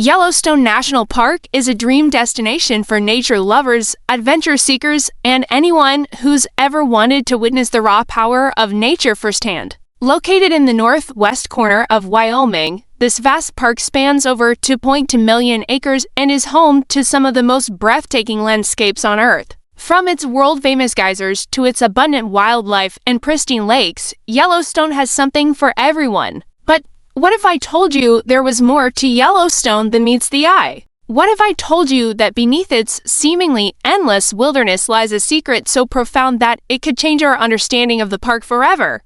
Yellowstone National Park is a dream destination for nature lovers, adventure seekers, and anyone who's ever wanted to witness the raw power of nature firsthand. Located in the northwest corner of Wyoming, this vast park spans over 2.2 million acres and is home to some of the most breathtaking landscapes on Earth. From its world-famous geysers to its abundant wildlife and pristine lakes, Yellowstone has something for everyone. But what if I told you there was more to Yellowstone than meets the eye? What if I told you that beneath its seemingly endless wilderness lies a secret so profound that it could change our understanding of the park forever?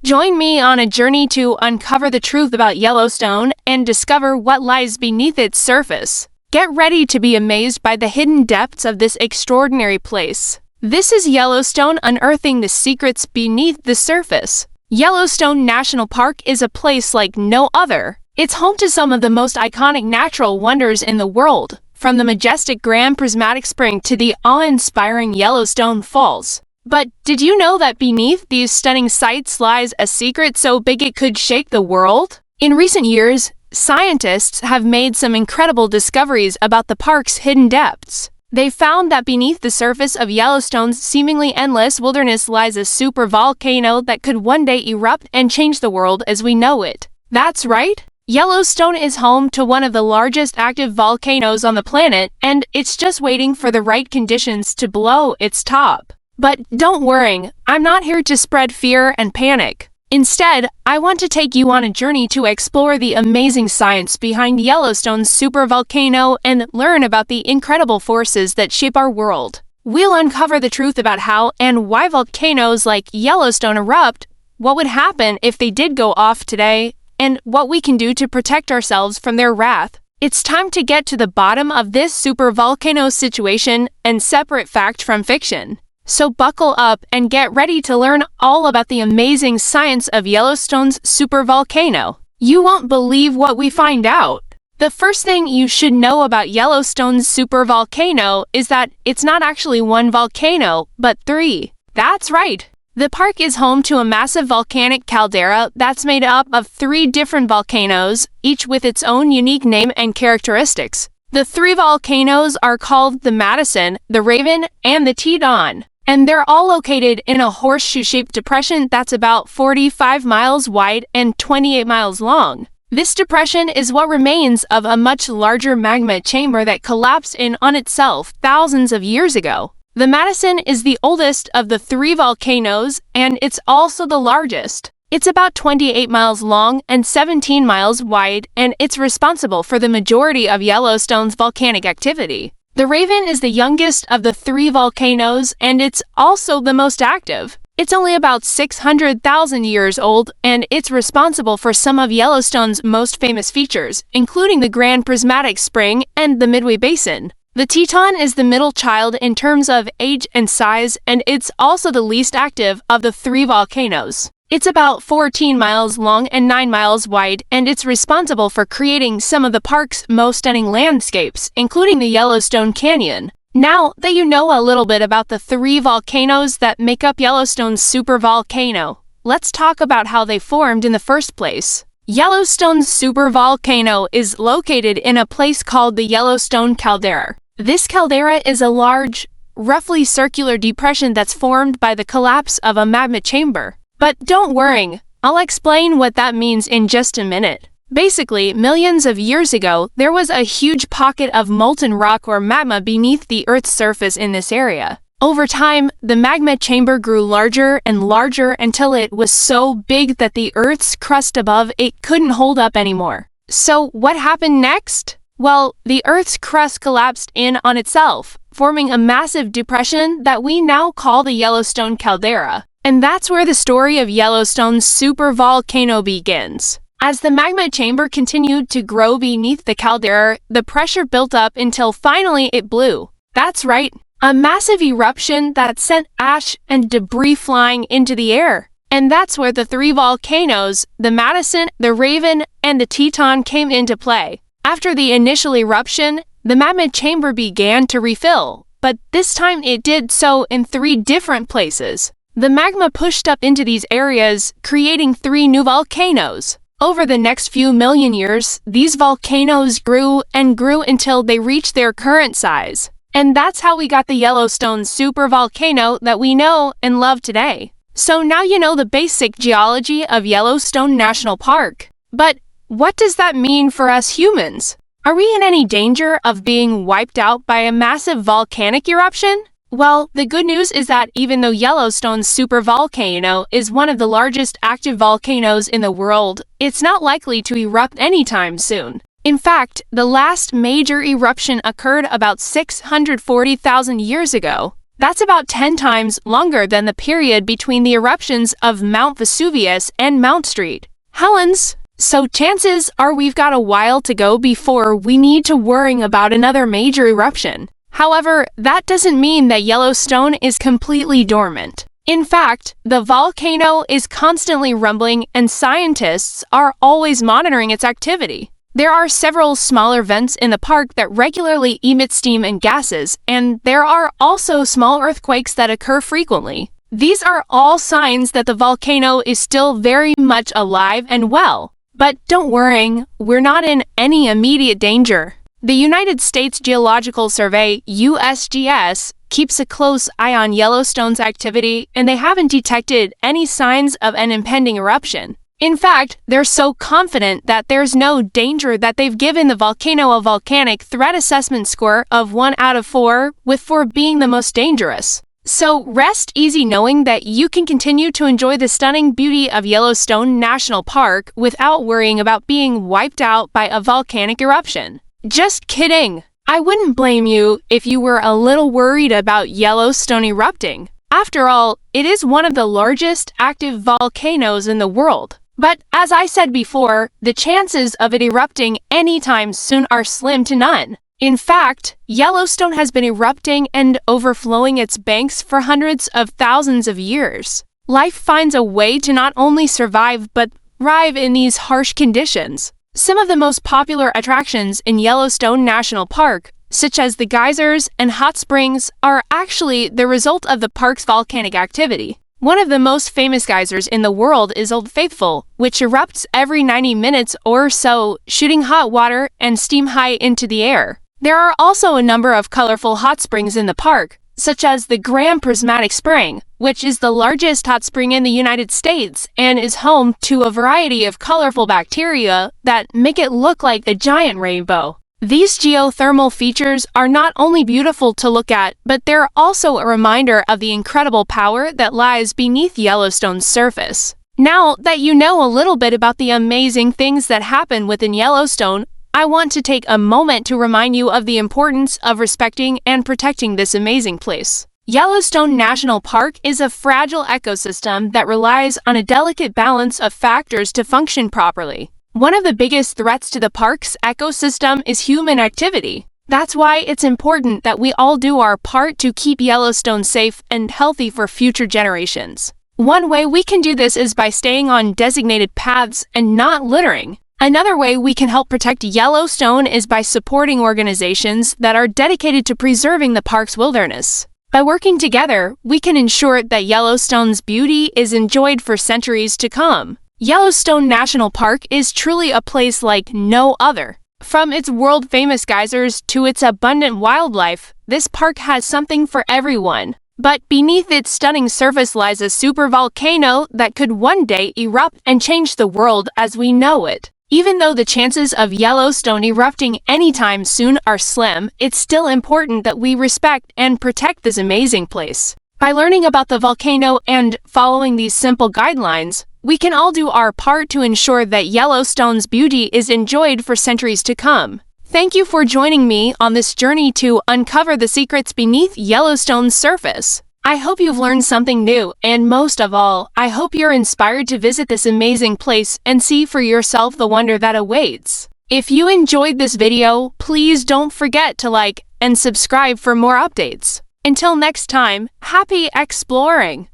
Join me on a journey to uncover the truth about Yellowstone and discover what lies beneath its surface. Get ready to be amazed by the hidden depths of this extraordinary place. This is Yellowstone unearthing the secrets beneath the surface. Yellowstone National Park is a place like no other. It's home to some of the most iconic natural wonders in the world, from the majestic Grand Prismatic Spring to the awe-inspiring Yellowstone Falls. But did you know that beneath these stunning sights lies a secret so big it could shake the world? In recent years, scientists have made some incredible discoveries about the park's hidden depths. They found that beneath the surface of Yellowstone's seemingly endless wilderness lies a supervolcano that could one day erupt and change the world as we know it. That's right! Yellowstone is home to one of the largest active volcanoes on the planet, and it's just waiting for the right conditions to blow its top. But don't worry, I'm not here to spread fear and panic. Instead, I want to take you on a journey to explore the amazing science behind Yellowstone's supervolcano and learn about the incredible forces that shape our world. We'll uncover the truth about how and why volcanoes like Yellowstone erupt, what would happen if they did go off today, and what we can do to protect ourselves from their wrath. It's time to get to the bottom of this supervolcano situation and separate fact from fiction. So buckle up and get ready to learn all about the amazing science of Yellowstone's supervolcano. You won't believe what we find out. The first thing you should know about Yellowstone's supervolcano is that it's not actually one volcano, but three. That's right. The park is home to a massive volcanic caldera that's made up of three different volcanoes, each with its own unique name and characteristics. The three volcanoes are called the Madison, the Raven, and the Teton. And they're all located in a horseshoe-shaped depression that's about 45 miles wide and 28 miles long. This depression is what remains of a much larger magma chamber that collapsed in on itself thousands of years ago. The Madison is the oldest of the three volcanoes, and it's also the largest. It's about 28 miles long and 17 miles wide, and it's responsible for the majority of Yellowstone's volcanic activity. The Raven is the youngest of the three volcanoes, and it's also the most active. It's only about 600,000 years old, and it's responsible for some of Yellowstone's most famous features, including the Grand Prismatic Spring and the Midway Basin. The Teton is the middle child in terms of age and size, and it's also the least active of the three volcanoes. It's about 14 miles long and 9 miles wide, and it's responsible for creating some of the park's most stunning landscapes, including the Yellowstone Canyon. Now that you know a little bit about the three volcanoes that make up Yellowstone's supervolcano, let's talk about how they formed in the first place. Yellowstone's supervolcano is located in a place called the Yellowstone Caldera. This caldera is a large, roughly circular depression that's formed by the collapse of a magma chamber. But don't worry, I'll explain what that means in just a minute. Basically, millions of years ago, there was a huge pocket of molten rock or magma beneath the Earth's surface in this area. Over time, the magma chamber grew larger and larger until it was so big that the Earth's crust above it couldn't hold up anymore. So what happened next? Well, the Earth's crust collapsed in on itself, forming a massive depression that we now call the Yellowstone Caldera. And that's where the story of Yellowstone's supervolcano begins. As the magma chamber continued to grow beneath the caldera, the pressure built up until finally it blew. That's right, a massive eruption that sent ash and debris flying into the air. And that's where the three volcanoes, the Madison, the Raven, and the Teton came into play. After the initial eruption, the magma chamber began to refill, but this time it did so in three different places. The magma pushed up into these areas, creating three new volcanoes. Over the next few million years, these volcanoes grew and grew until they reached their current size. And that's how we got the Yellowstone supervolcano that we know and love today. So now you know the basic geology of Yellowstone National Park. But what does that mean for us humans? Are we in any danger of being wiped out by a massive volcanic eruption? Well, the good news is that even though Yellowstone's supervolcano is one of the largest active volcanoes in the world, it's not likely to erupt anytime soon. In fact, the last major eruption occurred about 640,000 years ago. That's about 10 times longer than the period between the eruptions of Mount Vesuvius and Mount St. Helens. So chances are we've got a while to go before we need to worry about another major eruption. However, that doesn't mean that Yellowstone is completely dormant. In fact, the volcano is constantly rumbling and scientists are always monitoring its activity. There are several smaller vents in the park that regularly emit steam and gases, and there are also small earthquakes that occur frequently. These are all signs that the volcano is still very much alive and well. But don't worry, we're not in any immediate danger. The United States Geological Survey, USGS, keeps a close eye on Yellowstone's activity, and they haven't detected any signs of an impending eruption. In fact, they're so confident that there's no danger that they've given the volcano a volcanic threat assessment score of 1 out of 4, with 4 being the most dangerous. So rest easy knowing that you can continue to enjoy the stunning beauty of Yellowstone National Park without worrying about being wiped out by a volcanic eruption. Just kidding! I wouldn't blame you if you were a little worried about Yellowstone erupting. After all, it is one of the largest active volcanoes in the world. But as I said before, the chances of it erupting anytime soon are slim to none. In fact, Yellowstone has been erupting and overflowing its banks for hundreds of thousands of years. Life finds a way to not only survive but thrive in these harsh conditions. Some of the most popular attractions in Yellowstone National Park, such as the geysers and hot springs, are actually the result of the park's volcanic activity. One of the most famous geysers in the world is Old Faithful, which erupts every 90 minutes or so, shooting hot water and steam high into the air. There are also a number of colorful hot springs in the park, such as the Grand Prismatic Spring, which is the largest hot spring in the United States and is home to a variety of colorful bacteria that make it look like a giant rainbow. These geothermal features are not only beautiful to look at, but they're also a reminder of the incredible power that lies beneath Yellowstone's surface. Now that you know a little bit about the amazing things that happen within Yellowstone, I want to take a moment to remind you of the importance of respecting and protecting this amazing place. Yellowstone National Park is a fragile ecosystem that relies on a delicate balance of factors to function properly. One of the biggest threats to the park's ecosystem is human activity. That's why it's important that we all do our part to keep Yellowstone safe and healthy for future generations. One way we can do this is by staying on designated paths and not littering. Another way we can help protect Yellowstone is by supporting organizations that are dedicated to preserving the park's wilderness. By working together, we can ensure that Yellowstone's beauty is enjoyed for centuries to come. Yellowstone National Park is truly a place like no other. From its world-famous geysers to its abundant wildlife, this park has something for everyone. But beneath its stunning surface lies a supervolcano that could one day erupt and change the world as we know it. Even though the chances of Yellowstone erupting anytime soon are slim, it's still important that we respect and protect this amazing place. By learning about the volcano and following these simple guidelines, we can all do our part to ensure that Yellowstone's beauty is enjoyed for centuries to come. Thank you for joining me on this journey to uncover the secrets beneath Yellowstone's surface. I hope you've learned something new, and most of all, I hope you're inspired to visit this amazing place and see for yourself the wonder that awaits. If you enjoyed this video, please don't forget to like and subscribe for more updates. Until next time, happy exploring!